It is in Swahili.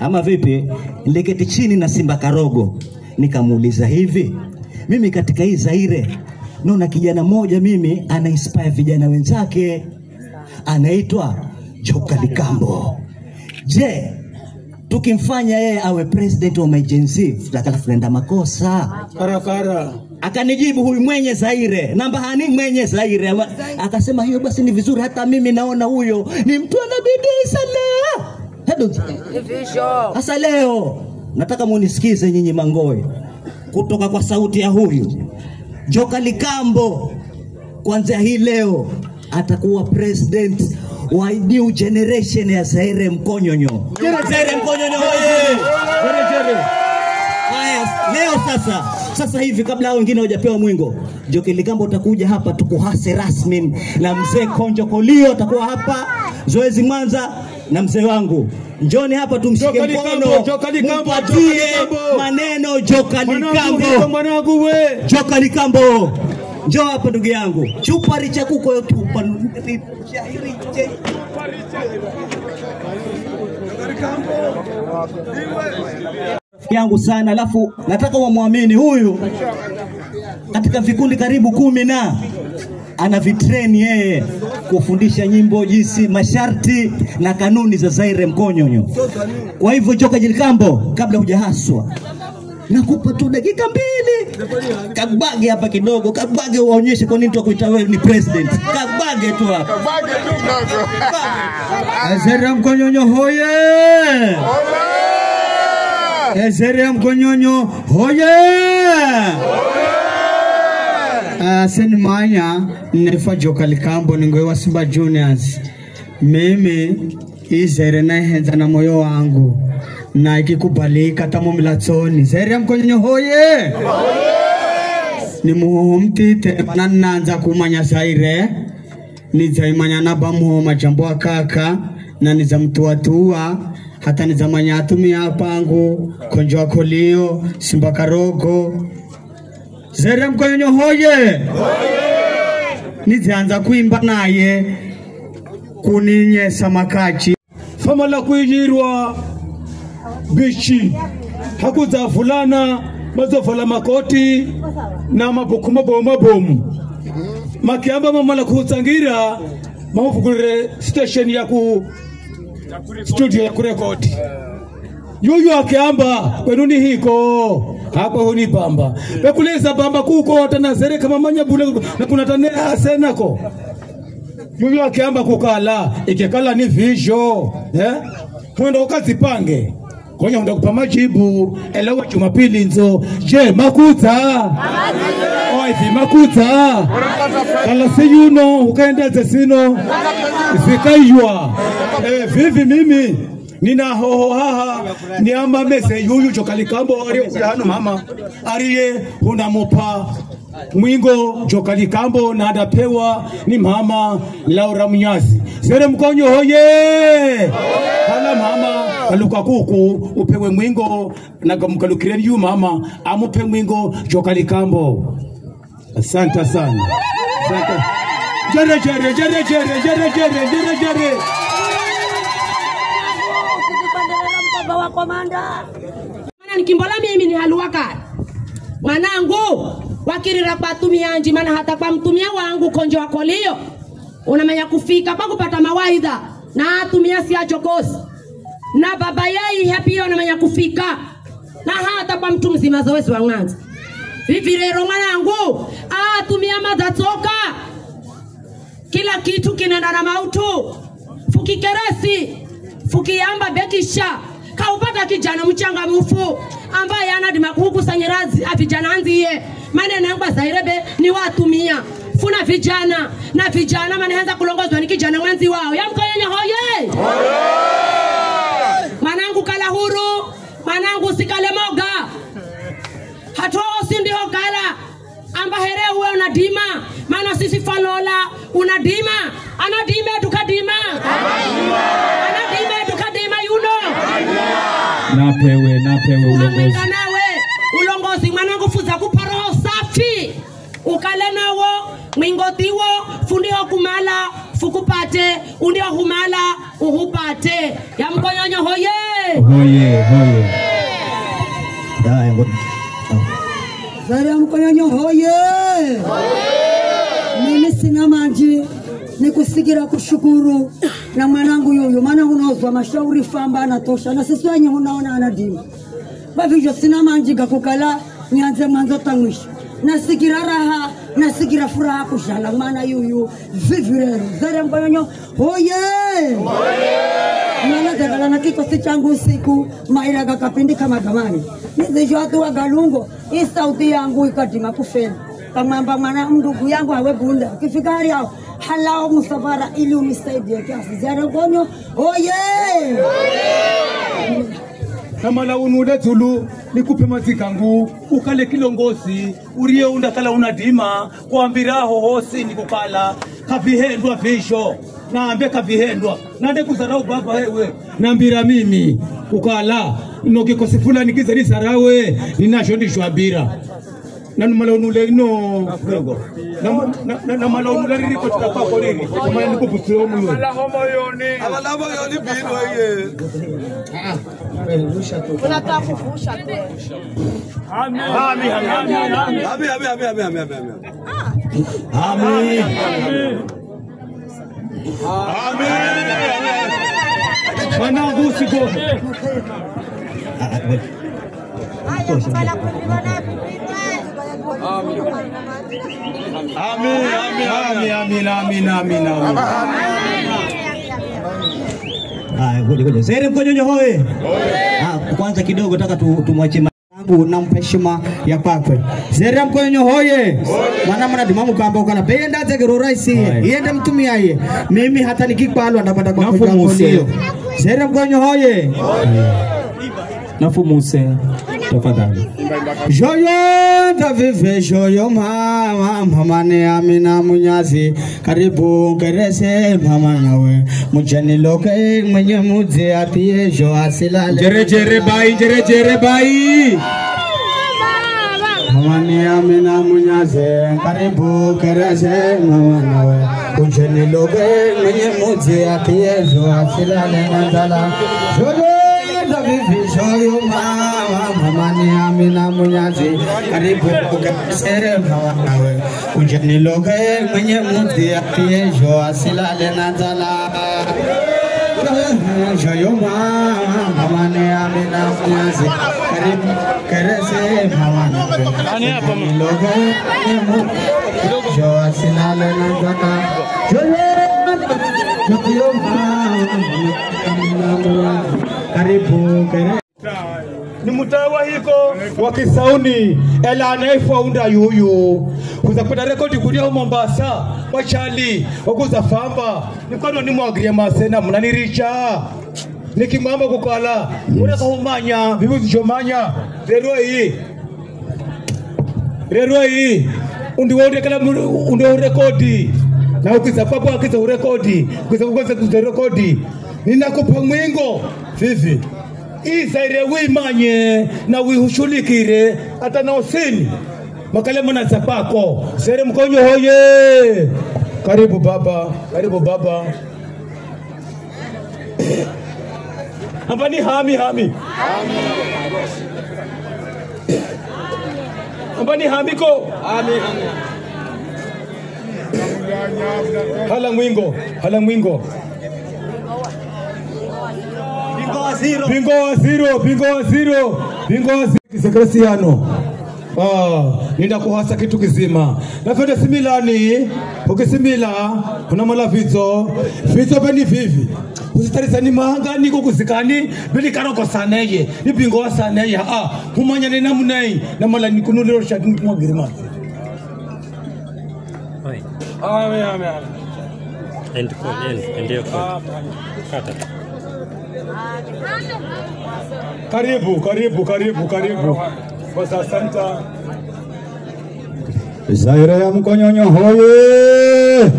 ama vipi? Niliketi chini na Simba Karogo nikamuuliza hivi, mimi katika hii Zaire naona kijana mmoja mimi ana inspire vijana wenzake, anaitwa Joka Likambo. Je, tukimfanya yeye awe president wa emergency tutakala makosa? Karakara. Akanijibu huyu mwenye Zaire, namba hani mwenye Zaire. Akasema hiyo basi ni vizuri, hata mimi naona huyo ni mtu ana bidii sana. Sasa leo nataka munisikize nyinyi Mangoe, kutoka kwa sauti ya huyu Joka Likambo. Kuanzia hii leo atakuwa president wa new generation ya Zaire Mkonyonyo. Zaire Mkonyonyo hoye! Haya, leo sasa hivi kabla hao wengine hawajapewa mwingo, Joka Likambo utakuja hapa tukuhase rasmi na mzee Konjo Kolio atakuwa hapa, Zoezi Mwanza na mzee wangu. Njoni hapa tumshike mkono. Mpatie maneno Joka Likambo. Mwanangu we. Joka Likambo. Njoo hapa ndugu yangu. Chupa richa kuko yote upa. Yangu sana, alafu nataka wamwamini huyu katika vikundi karibu 10 na ana vitrain yeye kufundisha nyimbo jinsi masharti na kanuni za Zaire Mkonyonyo. Kwa hivyo Joka Likambo, kabla hujahaswa nakupa tu dakika 2. Kabage hapa kidogo, kabage uonyeshe kwa nini tukuita wewe ni president. Kabage tu hapa. Kabage tu mdogo. Zaire Mkonyonyo hoye! Zaire Mkonyonyo hoye! Seni manya nefa Joka Likambo ningoe wa Simba Juniors. Mimi Zaire na henza na moyo wangu na ikikubalika tamo milatoni. Zaire Mkonyonyo hoye! Ni muhumtite manananza kumanya Zaire. Nizaimanya na bamu majambo akaka na nizamtuatua hata nizamanya atumi apangu Konjo Kolio Simba Karogo. Zaire Mkonyonyo hoye! Nizianza kuimba naye kuninyesa makachi famala kuijirwa bichi hakuza fulana mazofala makoti na mabukuma bomu makiamba mamala kusangira mafukure station ya ku studio ya kurekodi yuyu akiamba kwenuni hiko hapa huni bamba bekuleza bamba kuko tanazere kama manya bule na kuna tanea senako yuyu akiamba kukala ikekala ni visho mwendo ukazipange konya unda kupa majibu elewa Jumapili nzo. Je, makuta oithi makuta kala siyuno ukaenda zesino zikaywa vivi mimi nina hoho haha ni amba mese yuyu Joka Likambo ari mama ariye unamupa mwingo Joka Likambo na adapewa ni mama Laura Mnyazi. Zaire Mkonyo hoye! Kala mama kaluka kuku upewe mwingo na mkalukireni yu mama amupe mwingo Joka Likambo. Asante sana. Asante. Jere. Wa komanda. Mana nikimbola mimi ni haluwaka. Mwanangu wakirira kwa tumianji maana hata kwa mtumia wangu Konjo Kolio unamenya kufika pa kupata mawaidha na tumia si achokosi. Na baba yeye pia unamenya kufika na hata kwa mtu mzima Zoezi wa Mwanza. Vivi leo mwanangu tumia madatoka. Kila kitu kinaenda na mautu. Fukikeresi, fukiamba bekisha. Kaupata kijana mchangamfu ambaye anadima kukusanyirazi vijana anziye maneno yangu Zaire ni watumia funa vijana na vijana maneanza kulongozwa ni kijana mwenzi wao ya Mkonyonyo hoye! Manangu kala huru, manangu sikale moga hatoa ndio kala amba here uwe unadima maana sisi falola unadima anadima tukadima anadima tukadima yuno napewe ulongozi ulongozi mwanangu fuza kuparo safi ukale nawo mwingotiwo fundio kumala fukupate undio humala uhupate ya Mkonyonyo hoye! Hoye, hoye. Dah ngono. Zaire ya Mkonyonyo hoye. Mimi sina maji nikusigira kushukuru na mwanangu yoyo maana unaozwa mashauri famba anatosha na sisi wenyewe unaona anadima. Bavyo sina maji gakukala nyanze mwanzo tangwisha. Nasigira raha, nasigira furaha kushala maana yoyo vivire. Zaire ya Mkonyonyo hoye. Mwana zakala na kikosi changu usiku maira kakapindi kama gamani. Nizi watu wa Galungo, hii sauti yangu ikatima kufeli. Kamamba mwana ndugu yangu awe bunda. Kifika hali hao, halao musafara ili unisaidie kiasi. Zaire Mkonyonyo oye! Kama la unude tulu nikupe mazikangu ukale kilongozi urie unda kala unadima kuambiraho hosi nikukala kavihendwa visho naambe kavihendwa nande kuzarau baba hewe naambira mimi ukala nokikosi fulani kizari sarawe ninasho ndisho abira nanu malonule no dogo na malonule riko tukapako riri kama nikupusio muyo Abala homo yoni bino ye. Unataka kufusha tu. Amen. Amen. Mwanangu usigohe. Amen. Ngoja. Zaire Mkonyonyo hoye. Kwanza kidogo nataka tumwachie mangu na mpeshima ya kwakwe. Zaire Mkonyonyo hoye. Mwana mwana dimamu kamba ukana penda tegero raisi. Iende mtumia ye. Mimi hata nikikwalwa ndapata kwa hiyo. Zaire Mkonyonyo hoye. Nafumuse tafadhali. Joyo tavive joyo mama ne amina munyazi karibu kerese mama nawe mujani loke mwenye muze atie jo asilale Jere bai. mama ne amina munyazi karibu kerese mama nawe mujani loke mwenye muze atie jo asilale nandala joyo tavive joyo mama ne amina munyazi karibu kerese mama nawe mujani loke mwenye muze atie jo asilale nandala joyo mama ne amina munyazi karibu kerese mama nawe mujani loke jo asilale nandala joyo mama amina munyazi karibu kerese Ni mutawa hiko wakisauni ela anaifu unda yuyu kuza kuda rekodi kudia Mombasa wachali wakuza famba nikono ni mwagiria masena mnaniricha nikimamba kukala ureka humanya bibuzi chomanya rero hii undi kala undi rekodi na ukiza papo akiza urekodi kuza rekodi ninakupa mwingo vivi Zaire wimanye na wihushulikire hata na osini makale mwana zapako. Zaire Mkonyonyo hoye. Karibu baba. Ambani hami. Ambani hami ko. Hala mwingo. Bingo wa zero. Kisekresiano. Nenda kuhasa kitu kizima. Na fede similani, ukisimila, kuna mala vizo beni vivi. Usitarisa ni mahanga niko kuzikani, bili karoko saneye, ni bingo wa saneye. Humanya ni namunai, na mala nikunuliro shadini mwa girima. Amen. End. Kata. Karibu. Basa santa. Zaire ya Mkonyonyo hoye.